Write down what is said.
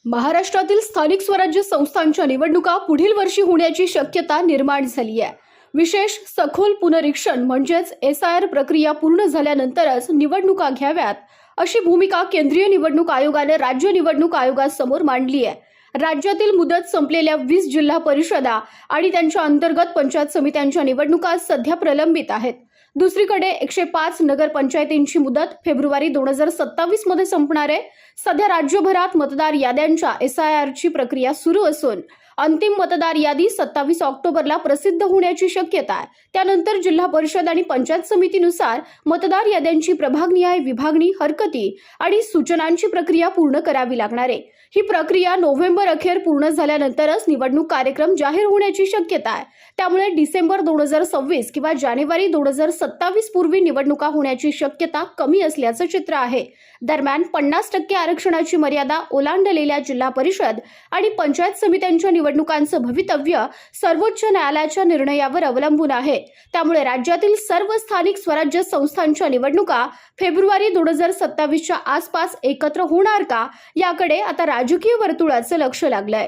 महाराष्ट्रातील स्थानिक स्वराज्य संस्थांच्या निवडणुका पुढील वर्षी होण्याची शक्यता निर्माण झाली आहे। विशेष सखोल पुनरीक्षण म्हणजेच SIR प्रक्रिया पूर्ण झाल्यानंतरच निवडणुका घ्याव्यात अशी भूमिका केंद्रीय निवडणूक आयोगाने राज्य निवडणूक आयोगासमोर मांडली आहे। राज्यातील मुदत संपलेल्या 20 जिल्हा परिषदा आणि त्यांच्या अंतर्गत पंचायत समित्यांच्या निवडणुका सध्या प्रलंबित आहेत। दुसरीकडे 105 नगरपंचायतींची मुदत फेब्रुवारी 2027 मध्ये संपणार आहे। सध्या राज्यभरात मतदार याद्यांच्या SIR ची प्रक्रिया सुरू असून अंतिम मतदार यादी 27 ऑक्टोबरला प्रसिद्ध होण्याची शक्यता आहे। त्यानंतर जिल्हा परिषद आणि पंचायत समितीनुसार मतदार याद्यांची प्रभागनिहाय विभागणी, हरकती आणि सूचनांची प्रक्रिया पूर्ण करावी लागणार आहे। ही प्रक्रिया नोव्हेंबर अखेर पूर्ण झाल्यानंतरच निवडणूक कार्यक्रम जाहीर होण्याची शक्यता आहे। त्यामुळे डिसेंबर 2026 किंवा जानेवारी 2027 पूर्वी निवडणुका होण्याची शक्यता कमी असल्याचं चित्र आहे। दरम्यान 50% आरक्षणाची मर्यादा ओलांडलेल्या जिल्हा परिषद आणि पंचायत समित्यांच्या निवडणुकांचं भवितव्य सर्वोच्च न्यायालयाच्या निर्णयावर अवलंबून आहे। त्यामुळे राज्यातील सर्व स्थानिक स्वराज्य संस्थांच्या निवडणुका फेब्रुवारी 2027च्या आसपास एकत्र होणार का, याकडे आता राजकीय वर्तुळाचं लक्ष लागलंय।